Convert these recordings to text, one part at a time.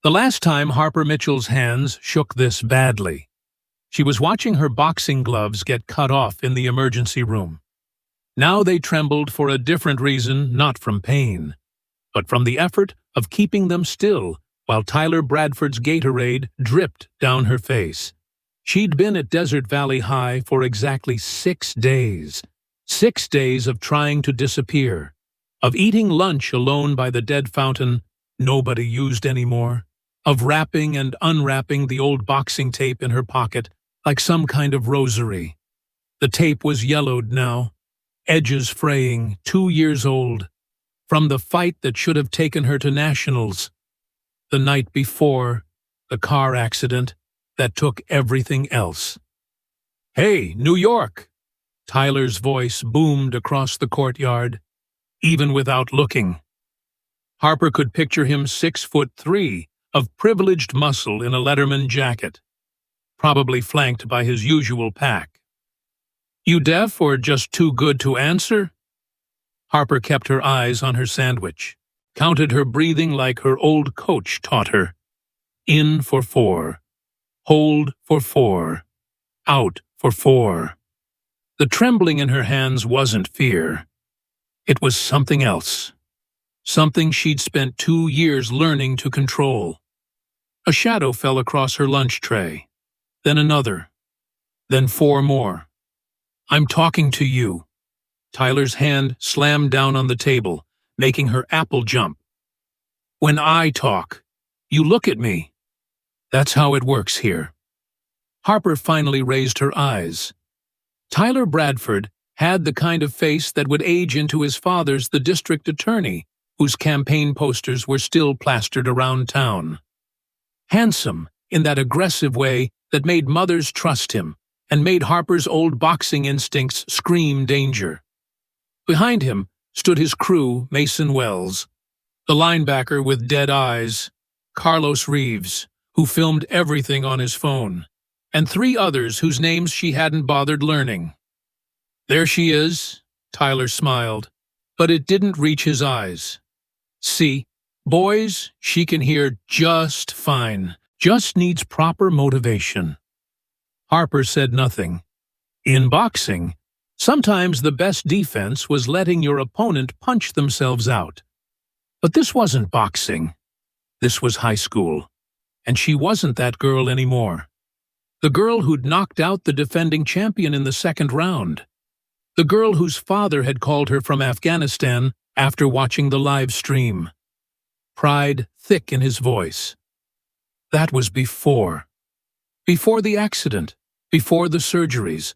The last time Harper Mitchell's hands shook this badly, she was watching her boxing gloves get cut off in the emergency room. Now they trembled for a different reason, not from pain, but from the effort of keeping them still while Tyler Bradford's Gatorade dripped down her face. She'd been at Desert Valley High for exactly 6 days. 6 days of trying to disappear, of eating lunch alone by the dead fountain nobody used anymore, of wrapping and unwrapping the old boxing tape in her pocket like some kind of rosary. The tape was yellowed now, edges fraying, 2 years old, from the fight that should have taken her to nationals. The night before, the car accident that took everything else. "Hey, New York!" Tyler's voice boomed across the courtyard, even without looking. Harper could picture him 6'3", of privileged muscle in a Letterman jacket, probably flanked by his usual pack. "You deaf or just too good to answer?" Harper kept her eyes on her sandwich, counted her breathing like her old coach taught her. In for 4. Hold for 4. Out for 4. The trembling in her hands wasn't fear. It was something else. Something she'd spent 2 years learning to control. A shadow fell across her lunch tray. Then another. Then 4 more. "I'm talking to you." Tyler's hand slammed down on the table, making her apple jump. "When I talk, you look at me. That's how it works here." Harper finally raised her eyes. Tyler Bradford had the kind of face that would age into his father's, the district attorney, whose campaign posters were still plastered around town. Handsome in that aggressive way that made mothers trust him and made Harper's old boxing instincts scream danger. Behind him stood his crew, Mason Wells, the linebacker with dead eyes, Carlos Reeves, who filmed everything on his phone, and 3 others whose names she hadn't bothered learning. "There she is," Tyler smiled, but it didn't reach his eyes. "See, boys, she can hear just fine, just needs proper motivation." Harper said nothing. In boxing, sometimes the best defense was letting your opponent punch themselves out. But this wasn't boxing. This was high school, and she wasn't that girl anymore. The girl who'd knocked out the defending champion in the 2nd round. The girl whose father had called her from Afghanistan after watching the live stream. Pride thick in his voice. That was before. Before the accident, before the surgeries,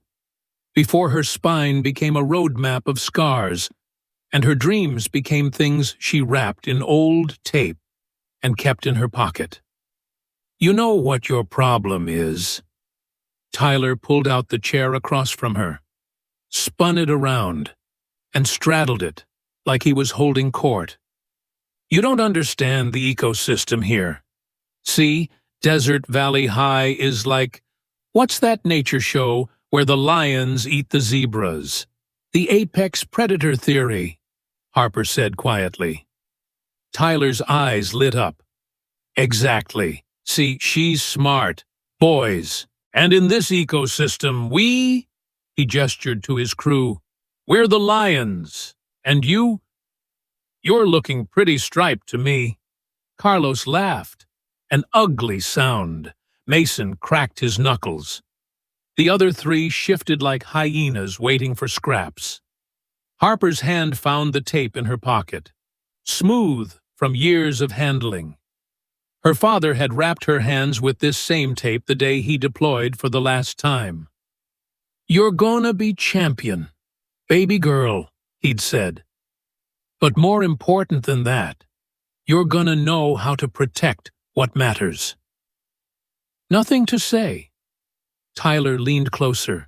before her spine became a roadmap of scars, and her dreams became things she wrapped in old tape and kept in her pocket. "You know what your problem is." Tyler pulled out the chair across from her, spun it around, and straddled it like he was holding court. "You don't understand the ecosystem here. See, Desert Valley High is like, what's that nature show where the lions eat the zebras? The apex predator theory," Harper said quietly. Tyler's eyes lit up. "Exactly. See, she's smart. Boys. And in this ecosystem, he gestured to his crew, "we're the lions. And you're looking pretty striped to me." Carlos laughed. An ugly sound. Mason cracked his knuckles. The other 3 shifted like hyenas waiting for scraps. Harper's hand found the tape in her pocket, smooth from years of handling. Her father had wrapped her hands with this same tape the day he deployed for the last time. "You're gonna be champion, baby girl," he'd said. "But more important than that, you're gonna know how to protect what matters." Nothing to say. Tyler leaned closer.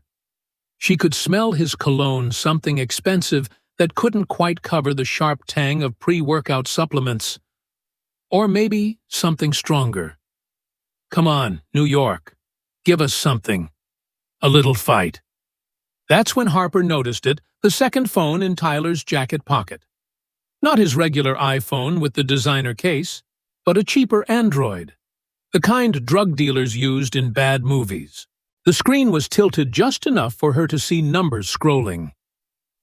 She could smell his cologne, something expensive that couldn't quite cover the sharp tang of pre-workout supplements. Or maybe something stronger. "Come on, New York. Give us something. A little fight." That's when Harper noticed it, the 2nd phone in Tyler's jacket pocket. Not his regular iPhone with the designer case, but a cheaper Android, the kind drug dealers used in bad movies. The screen was tilted just enough for her to see numbers scrolling.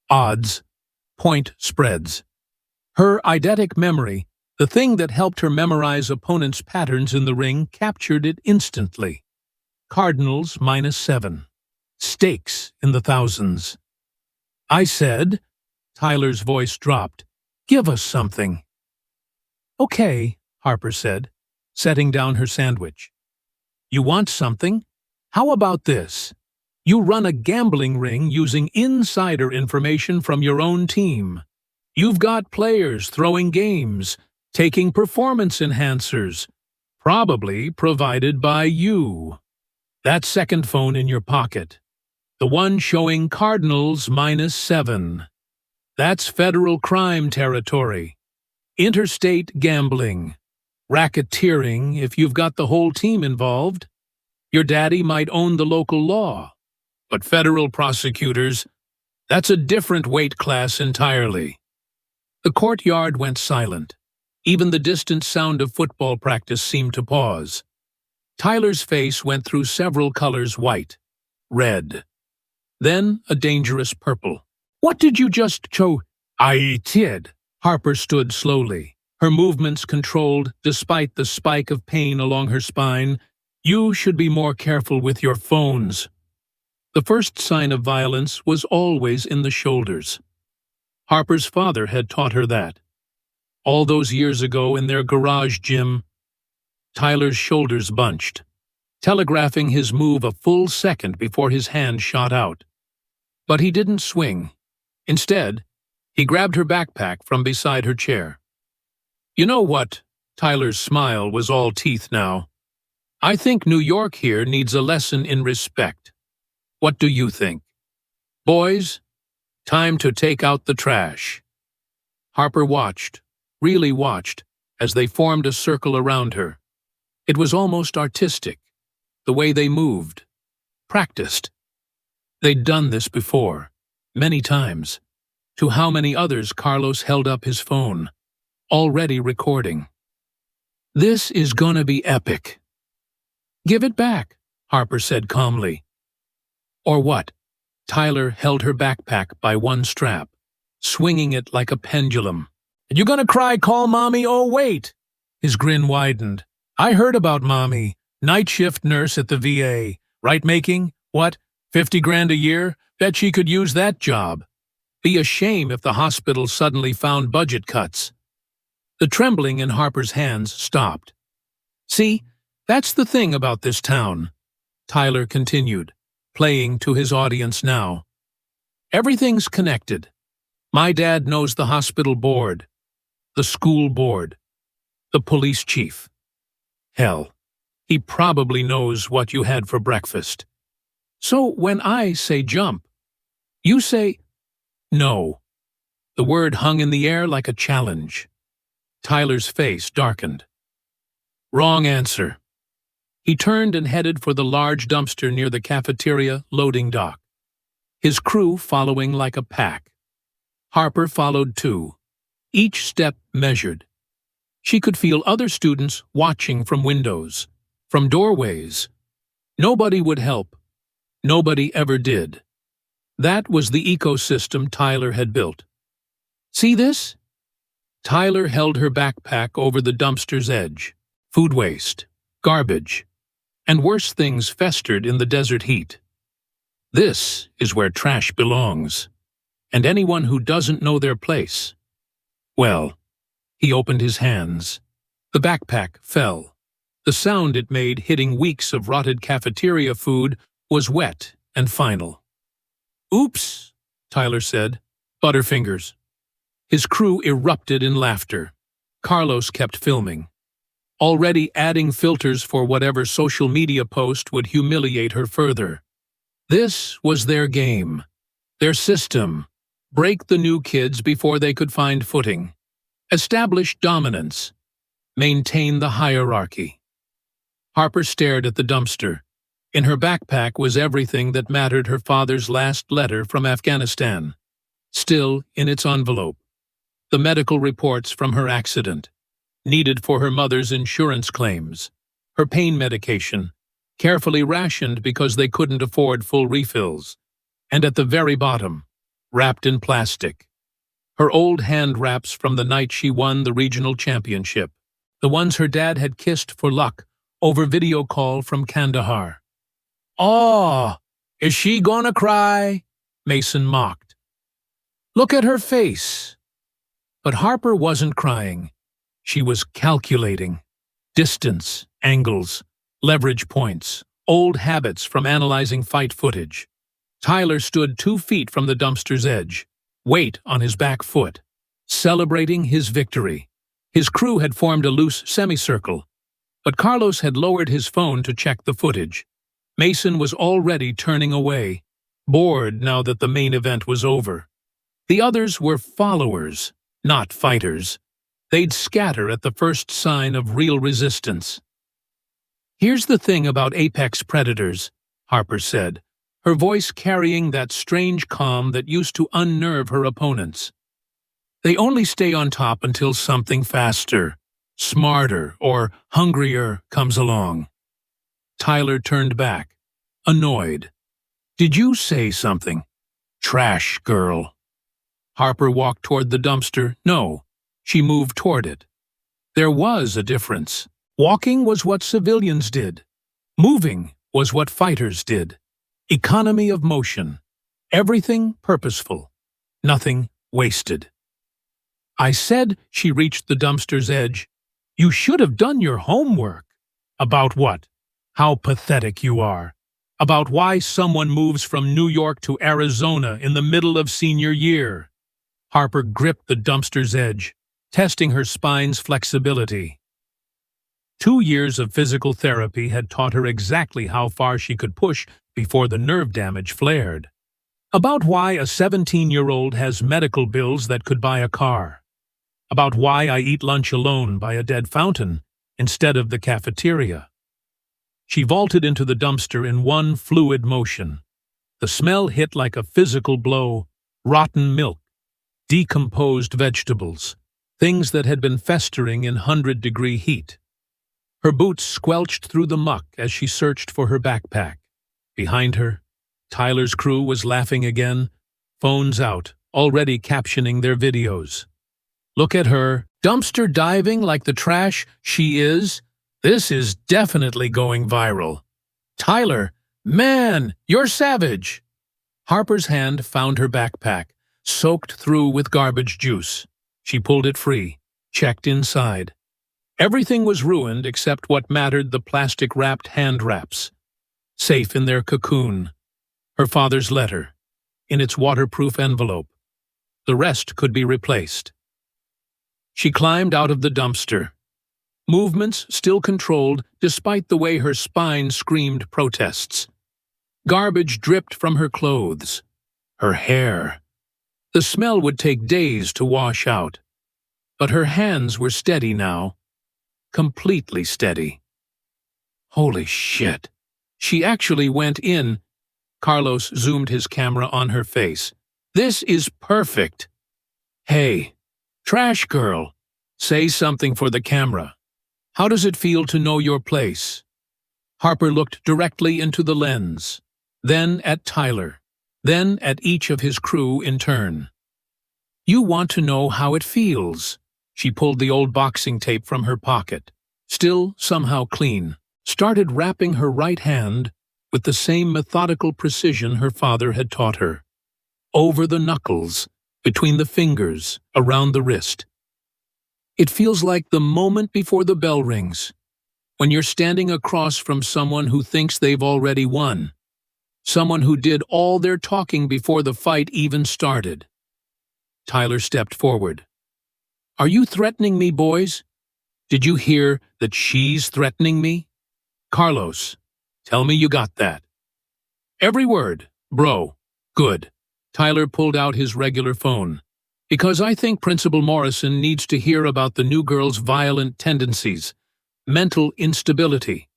Odds, point spreads. Her eidetic memory, the thing that helped her memorize opponents' patterns in the ring, captured it instantly. Cardinals -7. Stakes in the thousands. I said, Tyler's voice dropped, give us something. Okay, Harper said, setting down her sandwich. You want something? How about this? You run a gambling ring using insider information from your own team. You've got players throwing games, taking performance enhancers, probably provided by you. That second phone in your pocket, the one showing Cardinals -7. That's federal crime territory. Interstate gambling. Racketeering if you've got the whole team involved. Your daddy might own the local law. But federal prosecutors, that's a different weight class entirely. The courtyard went silent. Even the distant sound of football practice seemed to pause. Tyler's face went through several colors: white, red, then a dangerous purple. What did you just show? I did. Harper stood slowly, her movements controlled despite the spike of pain along her spine. You should be more careful with your phones. The first sign of violence was always in the shoulders. Harper's father had taught her that. All those years ago in their garage gym, Tyler's shoulders bunched, telegraphing his move a full second before his hand shot out. But he didn't swing. Instead, he grabbed her backpack from beside her chair. You know what? Tyler's smile was all teeth now. I think New York here needs a lesson in respect. What do you think? Boys, time to take out the trash. Harper watched, really watched, as they formed a circle around her. It was almost artistic, the way they moved, practiced. They'd done this before, many times. To how many others Carlos held up his phone, already recording. This is gonna be epic. Give it back, Harper said calmly. Or what? Tyler held her backpack by one strap, swinging it like a pendulum. You gonna cry, call mommy? Oh, wait! His grin widened. I heard about mommy, night shift nurse at the VA. Right making, what, 50 grand a year? Bet she could use that job. Be a shame if the hospital suddenly found budget cuts. The trembling in Harper's hands stopped. See, that's the thing about this town, Tyler continued, playing to his audience now. Everything's connected. My dad knows the hospital board, the school board, the police chief. Hell, he probably knows what you had for breakfast. So when I say jump, you say no. The word hung in the air like a challenge. Tyler's face darkened. Wrong answer. He turned and headed for the large dumpster near the cafeteria loading dock, his crew following like a pack. Harper followed too, each step measured. She could feel other students watching from windows, from doorways. Nobody would help. Nobody ever did. That was the ecosystem Tyler had built. See this? Tyler held her backpack over the dumpster's edge. Food waste, garbage, and worse things festered in the desert heat. This is where trash belongs, and anyone who doesn't know their place. Well, he opened his hands. The backpack fell. The sound it made hitting weeks of rotted cafeteria food was wet and final. Oops, Tyler said. Butterfingers. His crew erupted in laughter. Carlos kept filming, already adding filters for whatever social media post would humiliate her further. This was their game, their system. Break the new kids before they could find footing. Establish dominance. Maintain the hierarchy. Harper stared at the dumpster. In her backpack was everything that mattered: her father's last letter from Afghanistan, still in its envelope. The medical reports from her accident. needed for her mother's insurance claims, her pain medication, carefully rationed because they couldn't afford full refills, and at the very bottom, wrapped in plastic, her old hand wraps from the night she won the regional championship, the ones her dad had kissed for luck over video call from Kandahar. "Oh, is she gonna cry?" Mason mocked. "Look at her face." But Harper wasn't crying. She was calculating. Distance, angles, leverage points, old habits from analyzing fight footage. Tyler stood 2 feet from the dumpster's edge, weight on his back foot, celebrating his victory. His crew had formed a loose semicircle, but Carlos had lowered his phone to check the footage. Mason was already turning away, bored now that the main event was over. The others were followers, not fighters. They'd scatter at the first sign of real resistance. "Here's the thing about apex predators," Harper said, her voice carrying that strange calm that used to unnerve her opponents. "They only stay on top until something faster, smarter, or hungrier comes along." Tyler turned back, annoyed. "Did you say something? Trash girl." Harper walked toward the dumpster. No, she moved toward it. There was a difference. Walking was what civilians did. Moving was what fighters did. Economy of motion. Everything purposeful. Nothing wasted. "I said," she reached the dumpster's edge, "you should have done your homework." "About what?" "How pathetic you are. About why someone moves from New York to Arizona in the middle of senior year." Harper gripped the dumpster's edge, testing her spine's flexibility. 2 years of physical therapy had taught her exactly how far she could push before the nerve damage flared. About why a 17-year-old has medical bills that could buy a car. About why I eat lunch alone by a dead fountain instead of the cafeteria. She vaulted into the dumpster in one fluid motion. The smell hit like a physical blow: rotten milk, decomposed vegetables, things that had been festering in 100-degree heat. Her boots squelched through the muck as she searched for her backpack. Behind her, Tyler's crew was laughing again, phones out, already captioning their videos. "Look at her, dumpster diving like the trash she is. This is definitely going viral. Tyler, man, you're savage." Harper's hand found her backpack, soaked through with garbage juice. She pulled it free, checked inside. Everything was ruined except what mattered: the plastic-wrapped hand wraps. Safe in their cocoon. Her father's letter, in its waterproof envelope. The rest could be replaced. She climbed out of the dumpster. Movements still controlled despite the way her spine screamed protests. Garbage dripped from her clothes, her hair. The smell would take days to wash out. But her hands were steady now. Completely steady. Holy shit. She actually went in. Carlos zoomed his camera on her face. "This is perfect." "Hey, trash girl, say something for the camera. How does it feel to know your place?" Harper looked directly into the lens, then at Tyler, then at each of his crew in turn. "You want to know how it feels." She pulled the old boxing tape from her pocket, still somehow clean, started wrapping her right hand with the same methodical precision her father had taught her. Over the knuckles, between the fingers, around the wrist. It feels like the moment before the bell rings, when you're standing across from someone who thinks they've already won, someone who did all their talking before the fight even started. Tyler stepped forward. "Are you threatening me, boys? Did you hear that she's threatening me? Carlos, tell me you got that." "Every word, bro. Good." Tyler pulled out his regular phone. "Because I think Principal Morrison needs to hear about the new girl's violent tendencies, mental instability,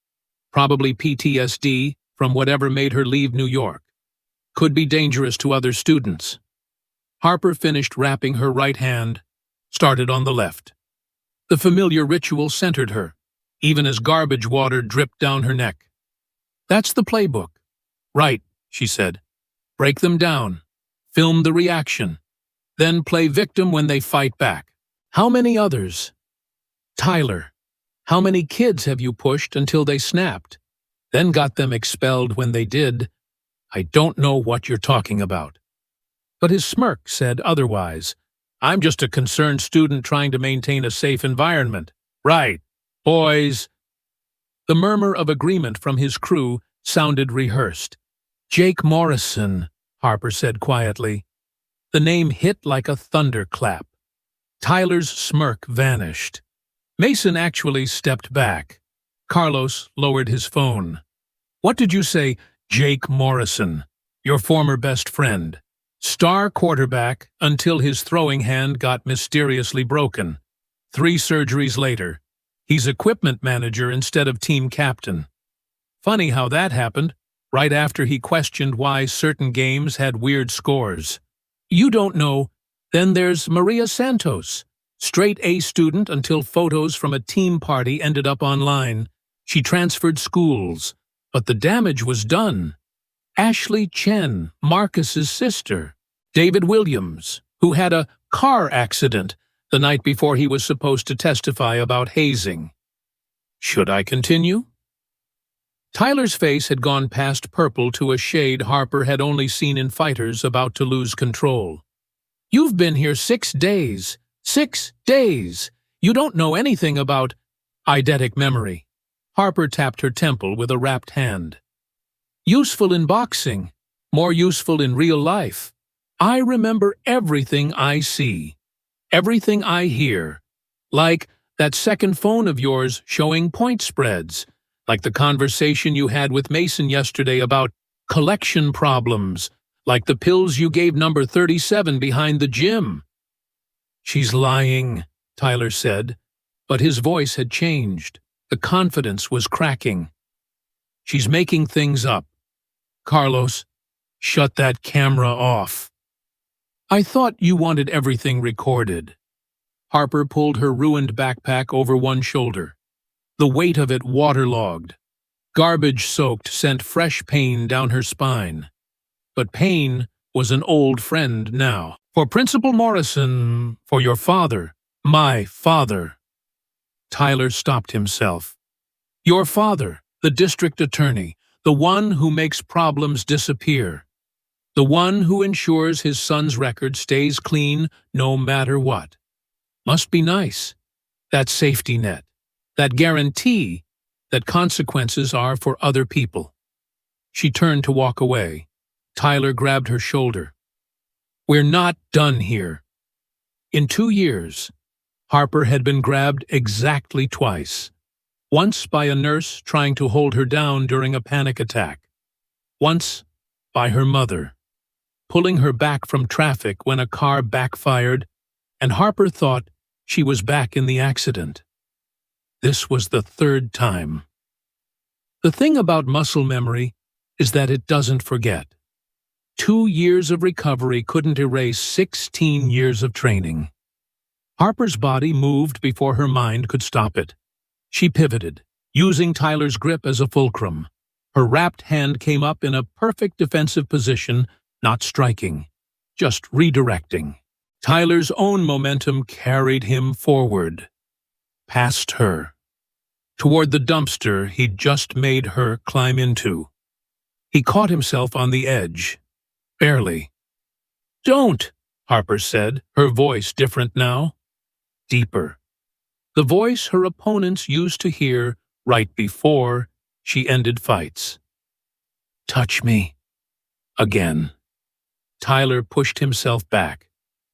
probably PTSD from whatever made her leave New York. Could be dangerous to other students." Harper finished wrapping her right hand, started on the left. The familiar ritual centered her, even as garbage water dripped down her neck. "That's the playbook." "Right," she said. "Break them down. Film the reaction. Then play victim when they fight back." "How many others?" "Tyler, how many kids have you pushed until they snapped, then got them expelled when they did?" "I don't know what you're talking about." But his smirk said otherwise. "I'm just a concerned student trying to maintain a safe environment." "Right, boys." The murmur of agreement from his crew sounded rehearsed. "Jake Morrison," Harper said quietly. The name hit like a thunderclap. Tyler's smirk vanished. Mason actually stepped back. Carlos lowered his phone. "What did you say, Jake Morrison? Your former best friend. Star quarterback until his throwing hand got mysteriously broken. 3 surgeries later, he's equipment manager instead of team captain. Funny how that happened, right after he questioned why certain games had weird scores. You don't know. Then there's Maria Santos, straight A student until photos from a team party ended up online. She transferred schools, but the damage was done. Ashley Chen, Marcus's sister. David Williams, who had a car accident the night before he was supposed to testify about hazing. Should I continue? Tyler's face had gone past purple to a shade Harper had only seen in fighters about to lose control. You've been here 6 days. 6 days. You don't know anything about eidetic memory. Harper tapped her temple with a wrapped hand. Useful in boxing, more useful in real life. I remember everything I see, everything I hear, like that second phone of yours showing point spreads, like the conversation you had with Mason yesterday about collection problems, like the pills you gave number 37 behind the gym. She's lying, Tyler said, but his voice had changed. The confidence was cracking. She's making things up. Carlos, shut that camera off. I thought you wanted everything recorded. Harper pulled her ruined backpack over one shoulder. The weight of it waterlogged. Garbage-soaked sent fresh pain down her spine. But pain was an old friend now. For Principal Morrison, for your father, my father. Tyler stopped himself. Your father, the district attorney, the one who makes problems disappear. The one who ensures his son's record stays clean no matter what. Must be nice. That safety net. That guarantee that consequences are for other people. She turned to walk away. Tyler grabbed her shoulder. We're not done here. In 2 years, Harper had been grabbed exactly twice. Once by a nurse trying to hold her down during a panic attack. Once by her mother, pulling her back from traffic when a car backfired, and Harper thought she was back in the accident. This was the 3rd time. The thing about muscle memory is that it doesn't forget. 2 years of recovery couldn't erase 16 years of training. Harper's body moved before her mind could stop it. She pivoted, using Tyler's grip as a fulcrum. Her wrapped hand came up in a perfect defensive position, not striking, just redirecting. Tyler's own momentum carried him forward, past her, toward the dumpster he'd just made her climb into. He caught himself on the edge, barely. Don't, Harper said, her voice different now, deeper. The voice her opponents used to hear right before she ended fights. Touch me. Again. Tyler pushed himself back.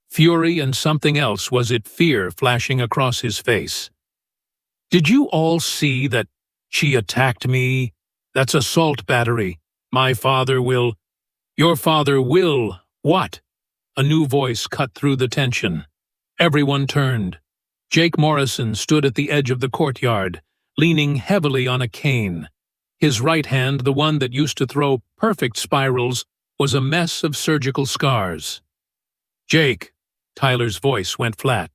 Fury and something else, was it fear flashing across his face? Did you all see that she attacked me? That's assault battery. My father will... Your father will... What? A new voice cut through the tension. Everyone turned. Jake Morrison stood at the edge of the courtyard, leaning heavily on a cane. His right hand, the one that used to throw perfect spirals, was a mess of surgical scars. Jake, Tyler's voice went flat.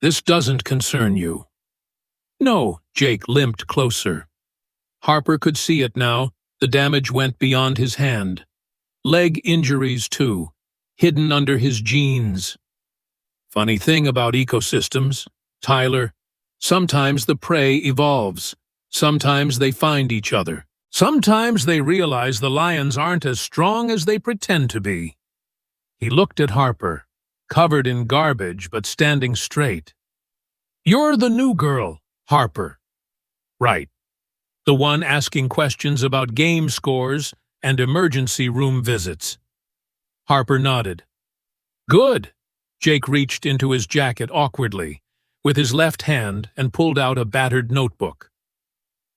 This doesn't concern you." "No," Jake limped closer. Harper could see it now. The damage went beyond his hand. Leg injuries, too, hidden under his jeans. Funny thing about ecosystems, Tyler. Sometimes the prey evolves. Sometimes they find each other. Sometimes they realize the lions aren't as strong as they pretend to be. He looked at Harper, covered in garbage but standing straight. "You're the new girl, Harper." "Right. The one asking questions about game scores and emergency room visits." Harper nodded. "Good." Jake reached into his jacket awkwardly, with his left hand, and pulled out a battered notebook.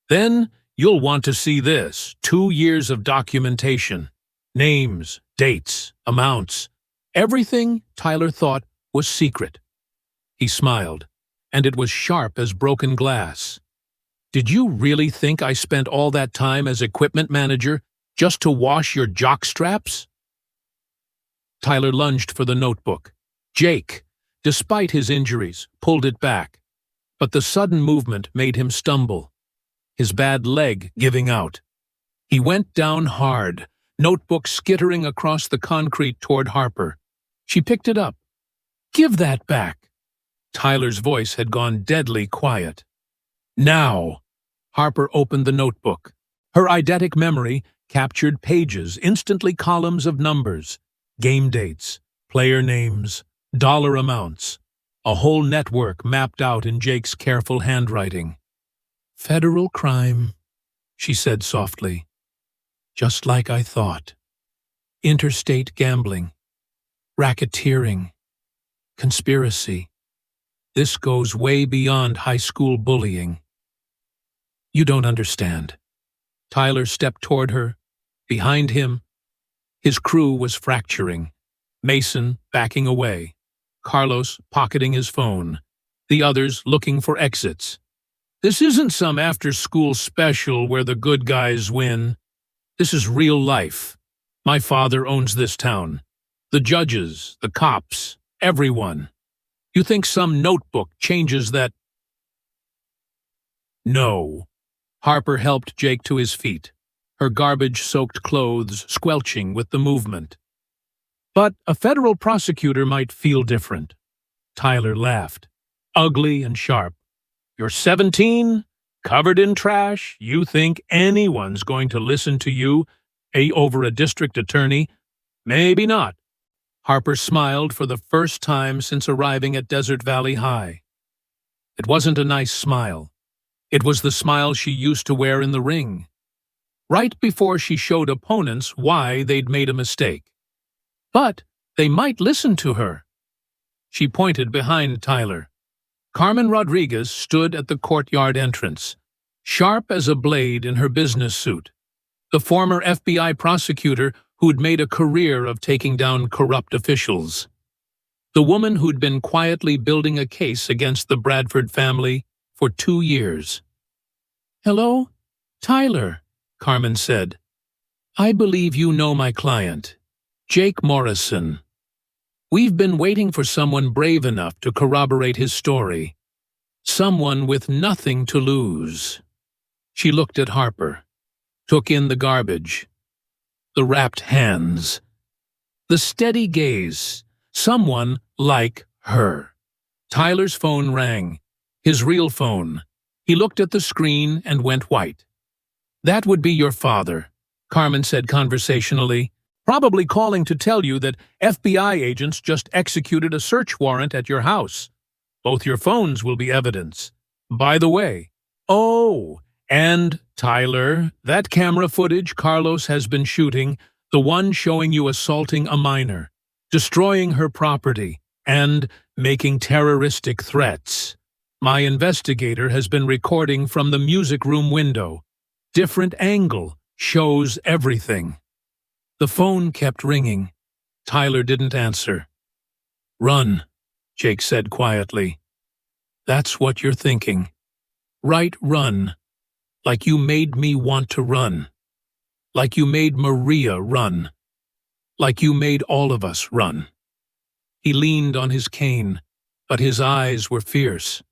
"Then you'll want to see this. 2 years of documentation. Names, dates, amounts. Everything Tyler thought was secret." He smiled, and it was sharp as broken glass. "Did you really think I spent all that time as equipment manager just to wash your jockstraps?" Tyler lunged for the notebook. Jake, despite his injuries, pulled it back, but the sudden movement made him stumble, his bad leg giving out. He went down hard, notebook skittering across the concrete toward Harper. She picked it up. "Give that back." Tyler's voice had gone deadly quiet. "Now." Harper opened the notebook. Her eidetic memory captured pages, instantly columns of numbers, game dates, player names, dollar amounts, a whole network mapped out in Jake's careful handwriting. "Federal crime," she said softly. "Just like I thought. Interstate gambling, racketeering, conspiracy. This goes way beyond high school bullying." "You don't understand." Tyler stepped toward her. Behind him, his crew was fracturing. Mason backing away. Carlos pocketing his phone. The others looking for exits. "This isn't some after-school special where the good guys win. This is real life. My father owns this town. The judges, the cops, everyone. You think some notebook changes that?" "No." Harper helped Jake to his feet, her garbage-soaked clothes squelching with the movement. "But a federal prosecutor might feel different." Tyler laughed, ugly and sharp. "You're 17, covered in trash. You think anyone's going to listen to you over a district attorney? Maybe not." Harper smiled for the first time since arriving at Desert Valley High. It wasn't a nice smile. It was the smile she used to wear in the ring, right before she showed opponents why they'd made a mistake. But they might listen to her. She pointed behind Tyler. Carmen Rodriguez stood at the courtyard entrance, sharp as a blade in her business suit. The former FBI prosecutor who'd made a career of taking down corrupt officials. The woman who'd been quietly building a case against the Bradford family for 2 years. "Hello, Tyler," Carmen said. "I believe you know my client, Jake Morrison. We've been waiting for someone brave enough to corroborate his story. Someone with nothing to lose." She looked at Harper, took in the garbage, the wrapped hands, the steady gaze. Someone like her. Tyler's phone rang, his real phone. He looked at the screen and went white. "That would be your father," Carmen said conversationally, "probably calling to tell you that FBI agents just executed a search warrant at your house. Both your phones will be evidence. By the way, oh, and Tyler, that camera footage Carlos has been shooting, the one showing you assaulting a minor, destroying her property, and making terroristic threats. My investigator has been recording from the music room window. Different angle, shows everything." The phone kept ringing. Tyler didn't answer. "Run," Jake said quietly. "That's what you're thinking. Right, run. Like you made me want to run. Like you made Maria run. Like you made all of us run." He leaned on his cane, but his eyes were fierce.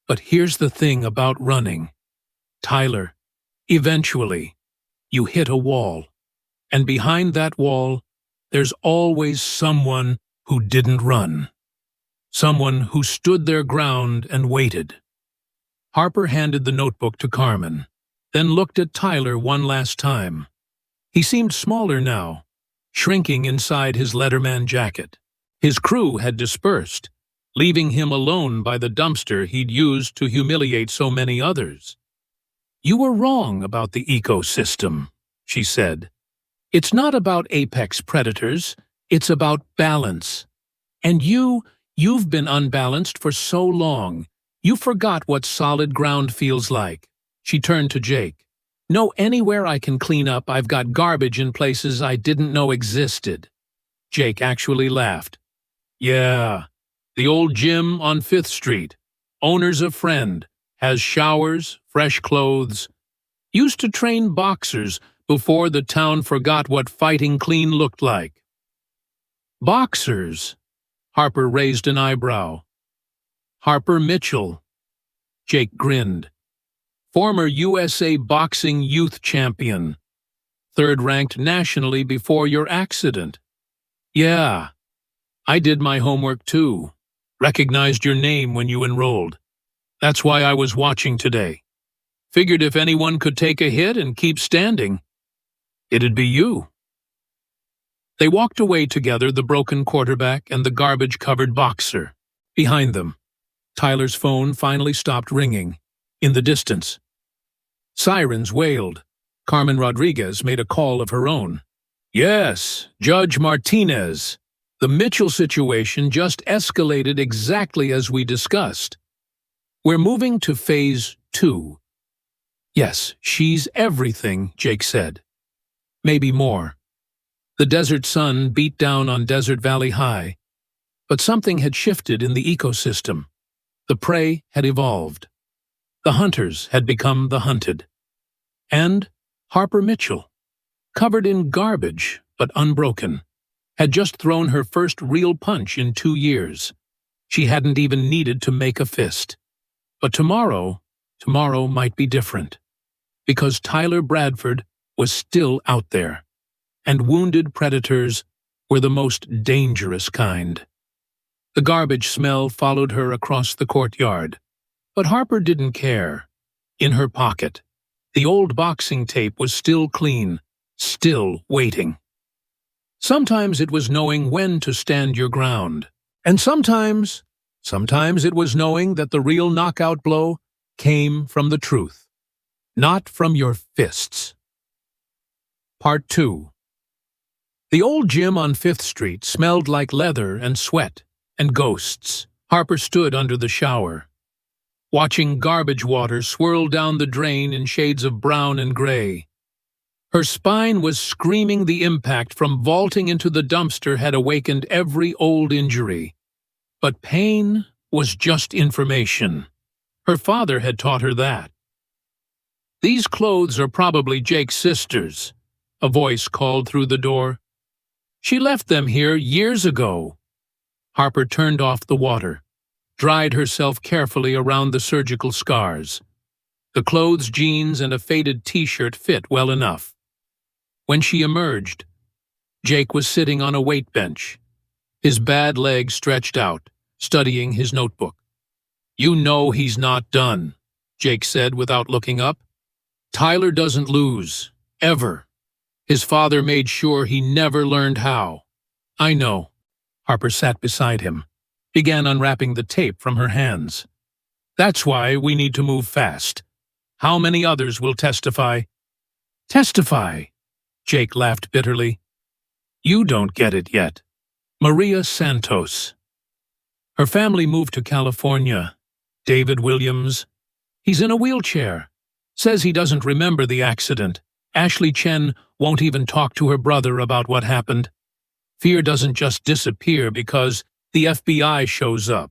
But here's the thing about running. Tyler, eventually, you hit a wall. And behind that wall, there's always someone who didn't run. Someone who stood their ground and waited. Harper handed the notebook to Carmen, then looked at Tyler one last time. He seemed smaller now, shrinking inside his Letterman jacket. His crew had dispersed, leaving him alone by the dumpster he'd used to humiliate so many others. "You were wrong about the ecosystem," she said. "It's not about apex predators, it's about balance. And you've been unbalanced for so long, you forgot what solid ground feels like." She turned to Jake. "Know anywhere I can clean up, I've got garbage in places I didn't know existed." Jake actually laughed. "Yeah, the old gym on 5th Street. Owner's a friend, has showers, fresh clothes. Used to train boxers before the town forgot what fighting clean looked like." "Boxers?" Harper raised an eyebrow. "Harper Mitchell." Jake grinned. "Former USA boxing youth champion. 3rd ranked nationally before your accident." "Yeah, I did my homework too. Recognized your name when you enrolled. That's why I was watching today. Figured if anyone could take a hit and keep standing, it'd be you." They walked away together, the broken quarterback and the garbage-covered boxer. Behind them, Tyler's phone finally stopped ringing. In the distance, sirens wailed. Carmen Rodriguez made a call of her own. "Yes, Judge Martinez. The Mitchell situation just escalated exactly as we discussed. We're moving to phase 2. "Yes, she's everything," Jake said. "Maybe more." The desert sun beat down on Desert Valley High, but something had shifted in the ecosystem. The prey had evolved. The hunters had become the hunted. And Harper Mitchell, covered in garbage but unbroken, had just thrown her first real punch in 2 years. She hadn't even needed to make a fist. But tomorrow might be different. Because Tyler Bradford was still out there. And wounded predators were the most dangerous kind. The garbage smell followed her across the courtyard. But Harper didn't care. In her pocket, the old boxing tape was still clean, still waiting. Sometimes it was knowing when to stand your ground. And sometimes it was knowing that the real knockout blow came from the truth, not from your fists. Part 2. The old gym on 5th Street smelled like leather and sweat and ghosts. Harper stood under the shower, watching garbage water swirl down the drain in shades of brown and gray. Her spine was screaming. The impact from vaulting into the dumpster had awakened every old injury. But pain was just information. Her father had taught her that. "These clothes are probably Jake's sister's," a voice called through the door. "She left them here years ago." Harper turned off the water, dried herself carefully around the surgical scars. The clothes, jeans, and a faded t-shirt fit well enough. When she emerged, Jake was sitting on a weight bench, his bad leg stretched out, studying his notebook. "You know he's not done," Jake said without looking up. "Tyler doesn't lose, ever. His father made sure he never learned how." "I know." Harper sat beside him, began unwrapping the tape from her hands. "That's why we need to move fast. How many others will testify?" "Testify?" Jake laughed bitterly. "You don't get it yet. Maria Santos. Her family moved to California. David Williams. He's in a wheelchair. Says he doesn't remember the accident. Ashley Chen won't even talk to her brother about what happened. Fear doesn't just disappear because the FBI shows up."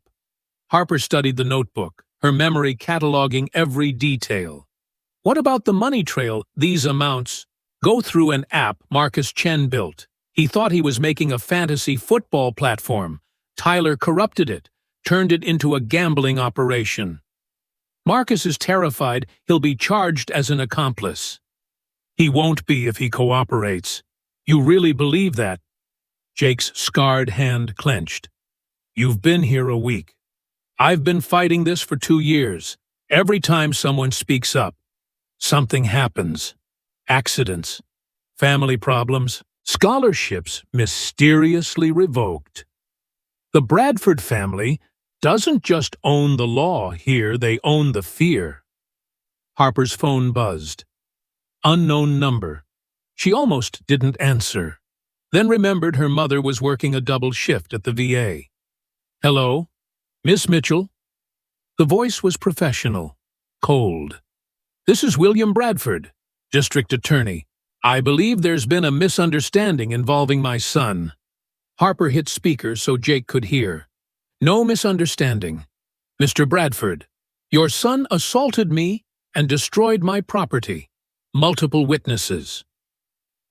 Harper studied the notebook, her memory cataloging every detail. "What about the money trail? These amounts go through an app Marcus Chen built. He thought he was making a fantasy football platform. Tyler corrupted it, turned it into a gambling operation. Marcus is terrified he'll be charged as an accomplice. He won't be if he cooperates. You really believe that? Jake's scarred hand clenched. You've been here a week. I've been fighting this for 2 years. Every time someone speaks up, something happens. Accidents, family problems, scholarships mysteriously revoked. The Bradford family doesn't just own the law here, they own the fear. Harper's phone buzzed. Unknown number. She almost didn't answer, then remembered her mother was working a double shift at the VA. Hello? Miss Mitchell? The voice was professional, cold. This is William Bradford, District Attorney. I believe there's been a misunderstanding involving my son. Harper hit speaker so Jake could hear. No misunderstanding. Mr. Bradford, your son assaulted me and destroyed my property. Multiple witnesses.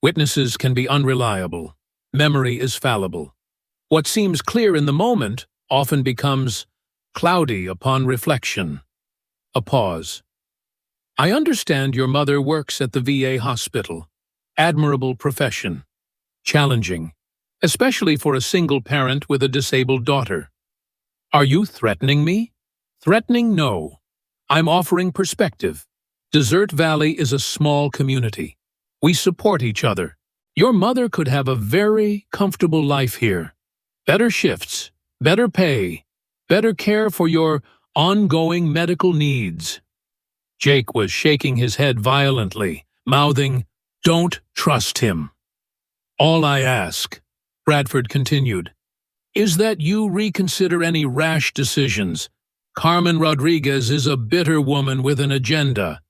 Witnesses can be unreliable. Memory is fallible. What seems clear in the moment often becomes cloudy upon reflection. A pause. I understand your mother works at the VA hospital. Admirable profession. Challenging, especially for a single parent with a disabled daughter. Are you threatening me? Threatening, no. I'm offering perspective. Desert Valley is a small community. We support each other. Your mother could have a very comfortable life here. Better shifts, better pay, better care for your ongoing medical needs. Jake was shaking his head violently, mouthing, "Don't trust him." All I ask, Bradford continued, is that you reconsider any rash decisions. Carmen Rodriguez is a bitter woman with an agenda.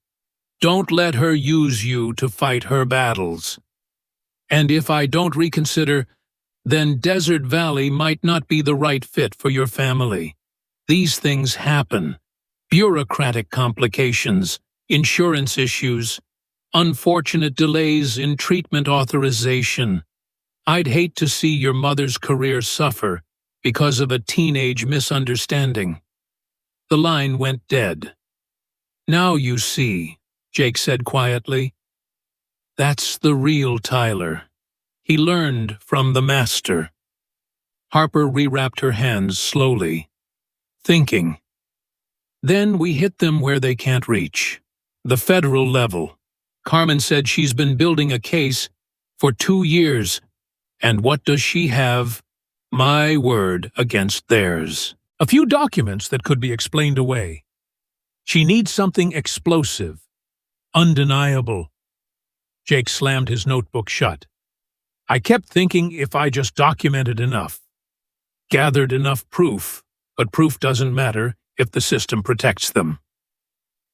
Don't let her use you to fight her battles. And if I don't reconsider, then Desert Valley might not be the right fit for your family. These things happen. Bureaucratic complications, insurance issues, unfortunate delays in treatment authorization. I'd hate to see your mother's career suffer because of a teenage misunderstanding. The line went dead. Now you see, Jake said quietly. That's the real Tyler. He learned from the master. Harper rewrapped her hands slowly, thinking. Then we hit them where they can't reach. The federal level. Carmen said she's been building a case for 2 years. And what does she have? My word against theirs. A few documents that could be explained away. She needs something explosive. Undeniable. Jake slammed his notebook shut. I kept thinking if I just documented enough, gathered enough proof, but proof doesn't matter if the system protects them.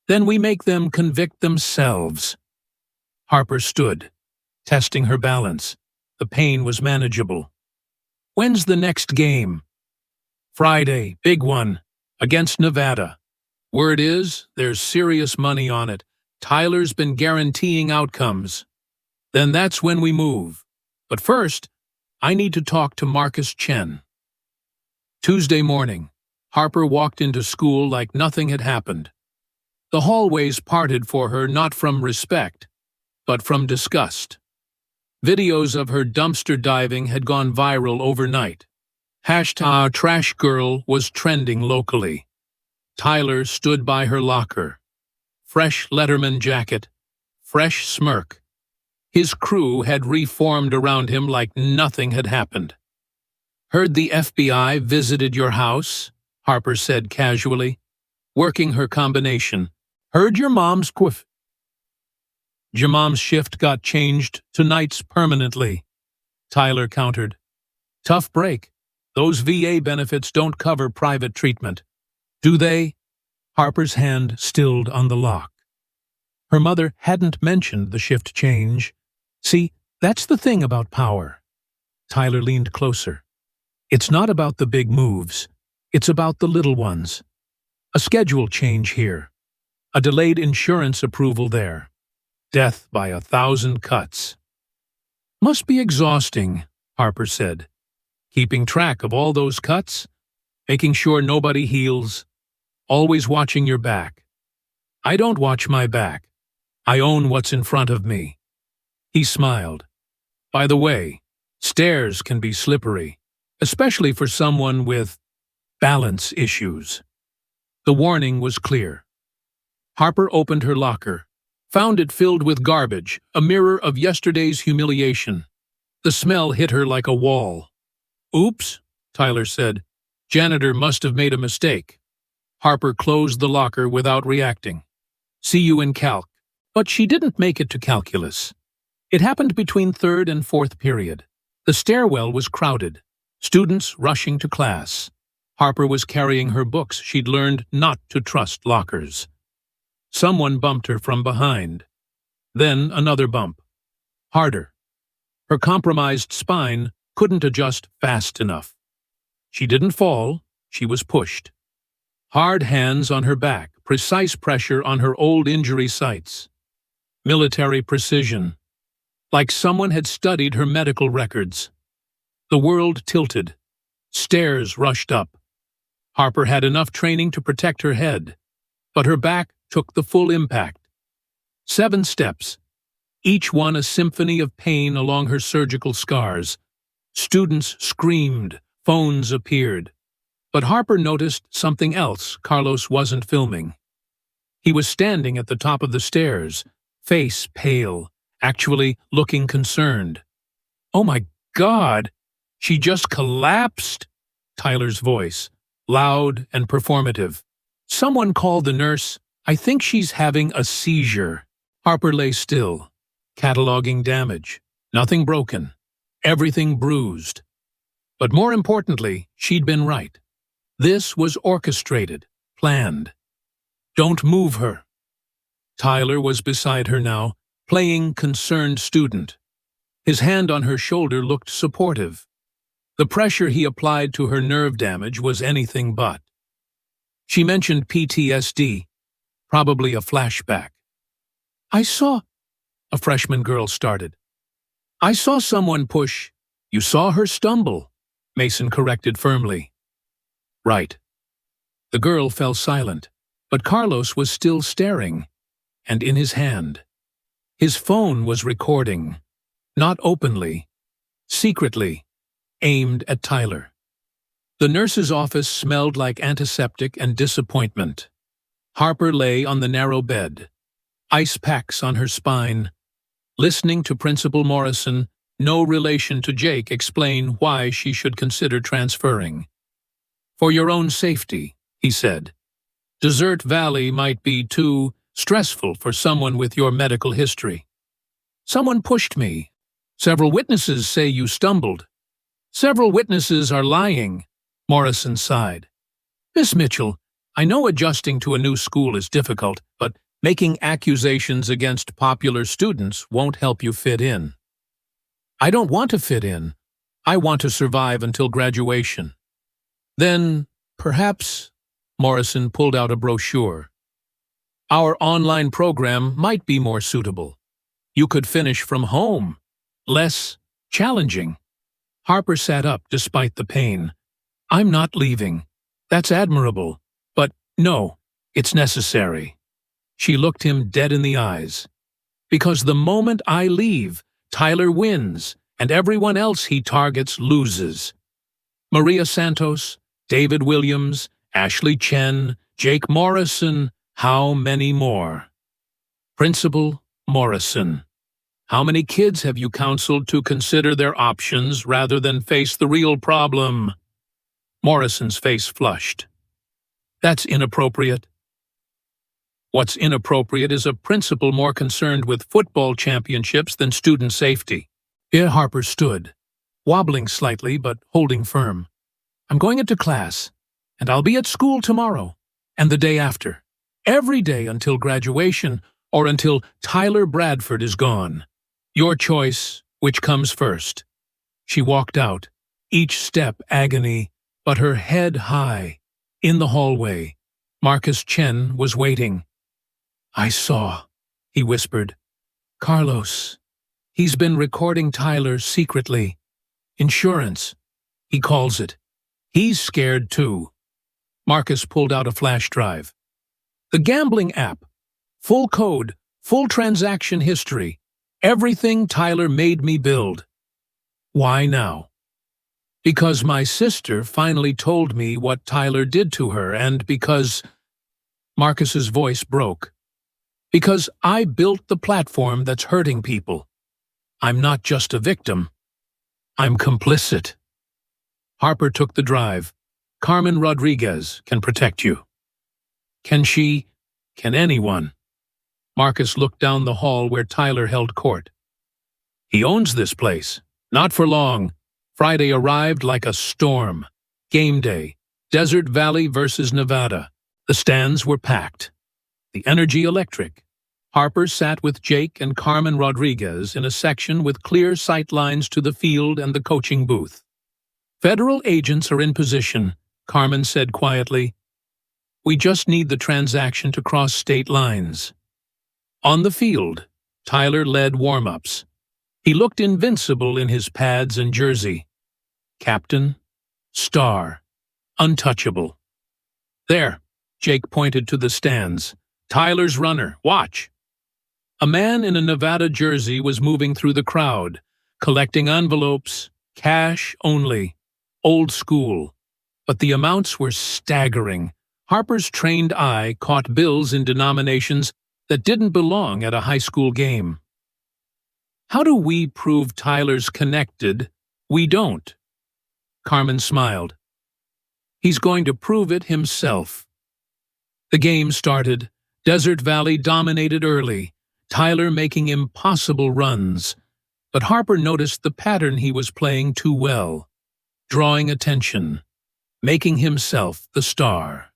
Then we make them convict themselves. Harper stood, testing her balance. The pain was manageable. When's the next game? Friday, big one, against Nevada. Word is, there's serious money on it. Tyler's been guaranteeing outcomes. Then that's when we move. But first, I need to talk to Marcus Chen. Tuesday morning, Harper walked into school like nothing had happened. The hallways parted for her not from respect, but from disgust. Videos of her dumpster diving had gone viral overnight. #TrashGirl was trending locally. Tyler stood by her locker. Fresh Letterman jacket, fresh smirk. His crew had reformed around him like nothing had happened. Heard the FBI visited your house, Harper said casually, working her combination. Heard your mom's quiff. Your mom's shift got changed to nights permanently, Tyler countered. Tough break. Those VA benefits don't cover private treatment. Do they? Harper's hand stilled on the lock. Her mother hadn't mentioned the shift change. See, that's the thing about power. Tyler leaned closer. It's not about the big moves. It's about the little ones. A schedule change here. A delayed insurance approval there. Death by 1,000 cuts. Must be exhausting, Harper said. Keeping track of all those cuts? making sure nobody heals, always watching your back. I don't watch my back. I own what's in front of me. He smiled. By the way, stairs can be slippery, especially for someone with balance issues. The warning was clear. Harper opened her locker, found it filled with garbage, a mirror of yesterday's humiliation. The smell hit her like a wall. "Oops," Tyler said. "Janitor must have made a mistake." Harper closed the locker without reacting. "See you in calc." But she didn't make it to calculus. It happened between third and fourth period. The stairwell was crowded, students rushing to class. Harper was carrying her books. She'd learned not to trust lockers. Someone bumped her from behind. Then another bump. Harder. Her compromised spine couldn't adjust fast enough. She didn't fall, she was pushed. Hard hands on her back, precise pressure on her old injury sites. Military precision. Like someone had studied her medical records. The world tilted. Stairs rushed up. Harper had enough training to protect her head, but her back took the full impact. 7 steps, each one a symphony of pain along her surgical scars. Students screamed, phones appeared. But Harper noticed something else Carlos wasn't filming. He was standing at the top of the stairs, face pale, actually looking concerned. "Oh my God, she just collapsed," Tyler's voice, loud and performative. "Someone called the nurse. I think she's having a seizure." Harper lay still, cataloging damage. Nothing broken, everything bruised. But more importantly, she'd been right. This was orchestrated, planned. "Don't move her." Tyler was beside her now, playing concerned student. His hand on her shoulder looked supportive. The pressure he applied to her nerve damage was anything but. She mentioned PTSD, probably a flashback. "I saw," a freshman girl started. "I saw someone push." "You saw her stumble," Mason corrected firmly. "Right." The girl fell silent, but Carlos was still staring, and in his hand. His phone was recording, not openly, secretly, aimed at Tyler. The nurse's office smelled like antiseptic and disappointment. Harper lay on the narrow bed, ice packs on her spine, listening to Principal Morrison, no relation to Jake, explain why she should consider transferring. "For your own safety," he said. "Desert Valley might be too stressful for someone with your medical history." "Someone pushed me. Several witnesses say you stumbled." "Several witnesses are lying," Morrison sighed. "Miss Mitchell, I know adjusting to a new school is difficult, but making accusations against popular students won't help you fit in." "I don't want to fit in. I want to survive until graduation." "Then, perhaps," Morrison pulled out a brochure. "Our online program might be more suitable. You could finish from home. Less challenging." Harper sat up despite the pain. "I'm not leaving. That's admirable. But no, it's necessary." She looked him dead in the eyes. "Because the moment I leave, Tyler wins, and everyone else he targets loses. Maria Santos, David Williams, Ashley Chen, Jake Morrison, how many more?" "Principal Morrison, how many kids have you counseled to consider their options rather than face the real problem?" Morrison's face flushed. "That's inappropriate." "What's inappropriate is a principal more concerned with football championships than student safety." Here Harper stood, wobbling slightly but holding firm. "I'm going into class, and I'll be at school tomorrow, and the day after. Every day until graduation, or until Tyler Bradford is gone. Your choice, which comes first." She walked out, each step agony, but her head high. In the hallway, Marcus Chen was waiting. "I saw," he whispered. "Carlos. He's been recording Tyler secretly. Insurance, he calls it. He's scared too." Marcus pulled out a flash drive. The gambling app. Full code, full transaction history. Everything Tyler made me build. Why now? Because my sister finally told me what Tyler did to her, and because... Marcus's voice broke. Because I built the platform that's hurting people. I'm not just a victim. I'm complicit. Harper took the drive. Carmen Rodriguez can protect you. Can she? Can anyone? Marcus looked down the hall where Tyler held court. He owns this place. Not for long. Friday arrived like a storm. Game day. Desert Valley versus Nevada. The stands were packed. The energy electric. Harper sat with Jake and Carmen Rodriguez in a section with clear sight lines to the field and the coaching booth. Federal agents are in position, Carmen said quietly. We just need the transaction to cross state lines. On the field, Tyler led warm-ups. He looked invincible in his pads and jersey. Captain, star, untouchable. There, Jake pointed to the stands. Tyler's runner, watch. A man in a Nevada jersey was moving through the crowd, collecting envelopes, cash only, old school. But the amounts were staggering. Harper's trained eye caught bills in denominations that didn't belong at a high school game. How do we prove Tyler's connected? We don't. Carmen smiled. He's going to prove it himself. The game started. Desert Valley dominated early, Tyler making impossible runs. But Harper noticed the pattern he was playing too well, drawing attention, making himself the star.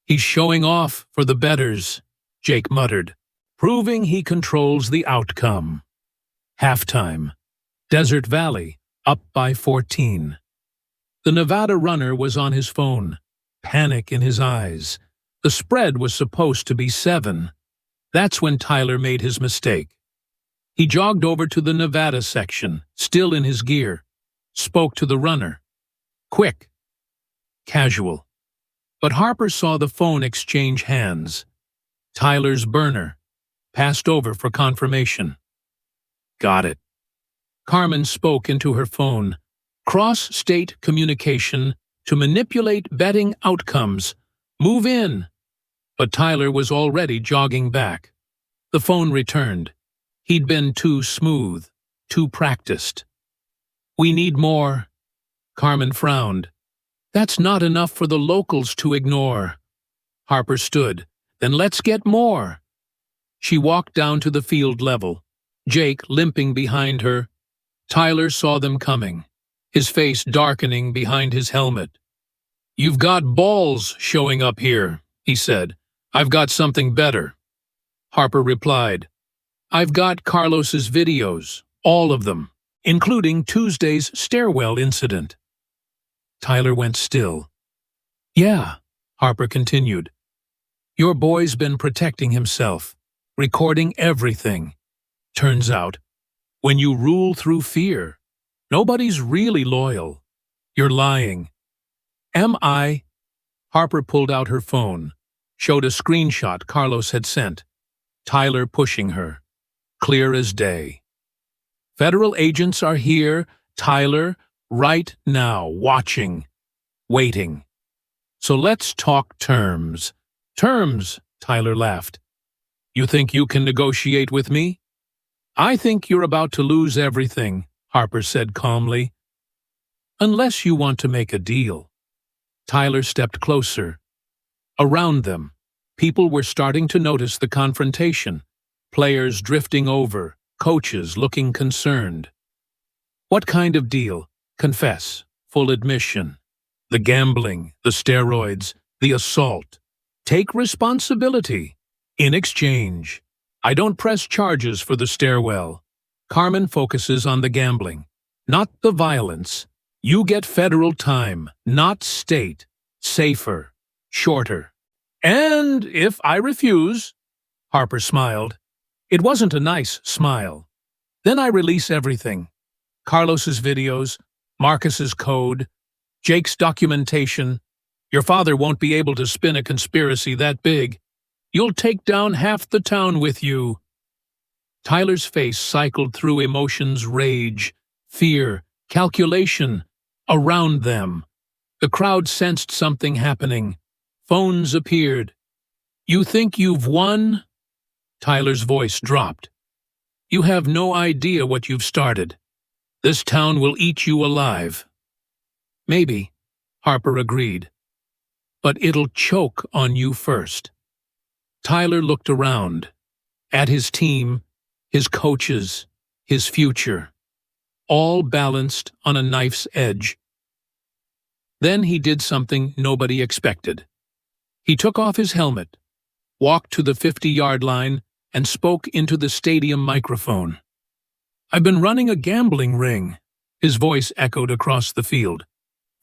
He's showing off for the bettors, Jake muttered, proving he controls the outcome. Halftime. Desert Valley, up by 14. The Nevada runner was on his phone, panic in his eyes. The spread was supposed to be 7. That's when Tyler made his mistake. He jogged over to the Nevada section, still in his gear, spoke to the runner. Quick. Casual. But Harper saw the phone exchange hands. Tyler's burner. Passed over for confirmation. Got it. Carmen spoke into her phone. Cross-state communication to manipulate betting outcomes. Move in. But Tyler was already jogging back. The phone returned. He'd been too smooth, too practiced. We need more. Carmen frowned. That's not enough for the locals to ignore. Harper stood. Then let's get more. She walked down to the field level, Jake limping behind her. Tyler saw them coming, his face darkening behind his helmet. You've got balls showing up here, he said. I've got something better. Harper replied, I've got Carlos's videos, all of them, including Tuesday's stairwell incident. Tyler went still. Yeah, Harper continued. Your boy's been protecting himself, recording everything. Turns out, when you rule through fear, nobody's really loyal. You're lying. Am I? Harper pulled out her phone, showed a screenshot Carlos had sent. Tyler pushing her. Clear as day. Federal agents are here, Tyler, right now, watching, waiting. So let's talk terms. Terms, Tyler laughed. You think you can negotiate with me? I think you're about to lose everything, Harper said calmly. Unless you want to make a deal. Tyler stepped closer. Around them, people were starting to notice the confrontation. Players drifting over, coaches looking concerned. What kind of deal? Confess. Full admission. The gambling, the steroids, the assault. Take responsibility. In exchange. I don't press charges for the stairwell. Carmen focuses on the gambling, not the violence. You get federal time, not state. Safer. Shorter. And if I refuse, Harper smiled. It wasn't a nice smile. Then I release everything. Carlos's videos, Marcus's code, Jake's documentation. Your father won't be able to spin a conspiracy that big. You'll take down half the town with you." Tyler's face cycled through emotions: rage, fear, calculation. Around them, the crowd sensed something happening. Phones appeared. "You think you've won?" Tyler's voice dropped. "You have no idea what you've started. This town will eat you alive." "Maybe," Harper agreed. "But it'll choke on you first." Tyler looked around, at his team, his coaches, his future, all balanced on a knife's edge. Then he did something nobody expected. He took off his helmet, walked to the 50-yard line, and spoke into the stadium microphone. "I've been running a gambling ring," his voice echoed across the field.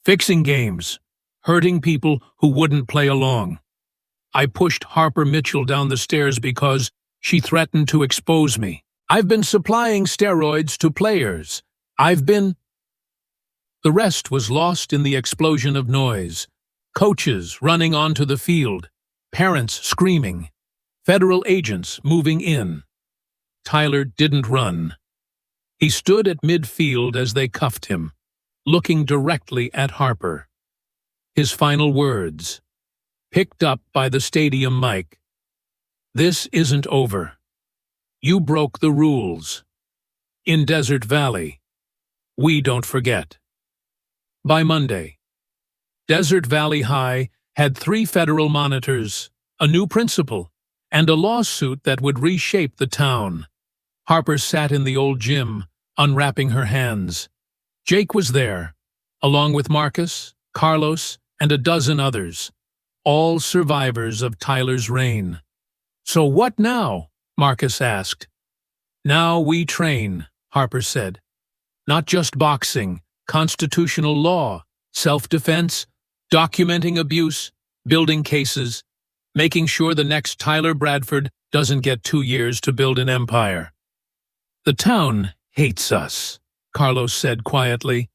"Fixing games, hurting people who wouldn't play along. I pushed Harper Mitchell down the stairs because she threatened to expose me. I've been supplying steroids to players. The rest was lost in the explosion of noise. Coaches running onto the field, parents screaming, federal agents moving in. Tyler didn't run. He stood at midfield as they cuffed him, looking directly at Harper. His final words, picked up by the stadium mic: "This isn't over. You broke the rules. In Desert Valley, we don't forget." By Monday, Desert Valley High had 3 federal monitors, a new principal, and a lawsuit that would reshape the town. Harper sat in the old gym, unwrapping her hands. Jake was there, along with Marcus, Carlos, and a dozen others, all survivors of Tyler's reign. "So what now?" Marcus asked. "Now we train," Harper said. "Not just boxing, constitutional law, self-defense, documenting abuse, building cases, making sure the next Tyler Bradford doesn't get 2 years to build an empire." "The town hates us," Carlos said quietly.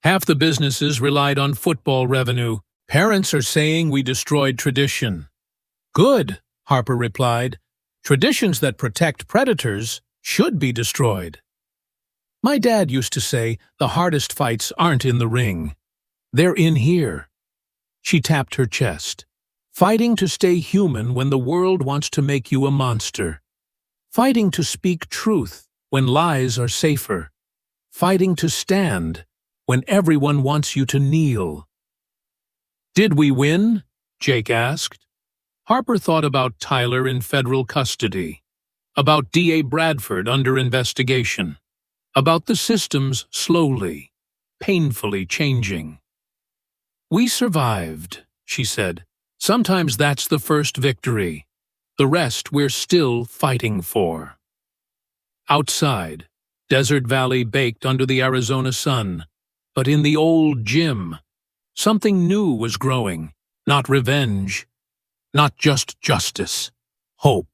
"Half the businesses relied on football revenue. Parents are saying we destroyed tradition." "Good," Harper replied. "Traditions that protect predators should be destroyed." "My dad used to say the hardest fights aren't in the ring. They're in here." She tapped her chest. "Fighting to stay human when the world wants to make you a monster. Fighting to speak truth when lies are safer. Fighting to stand when everyone wants you to kneel." "Did we win?" Jake asked. Harper thought about Tyler in federal custody, about D.A. Bradford under investigation, about the systems slowly, painfully changing. "We survived," she said. "Sometimes that's the first victory. The rest we're still fighting for." Outside, Desert Valley baked under the Arizona sun, but in the old gym, something new was growing, not revenge, not just justice, hope,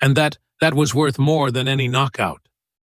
and that was worth more than any knockout.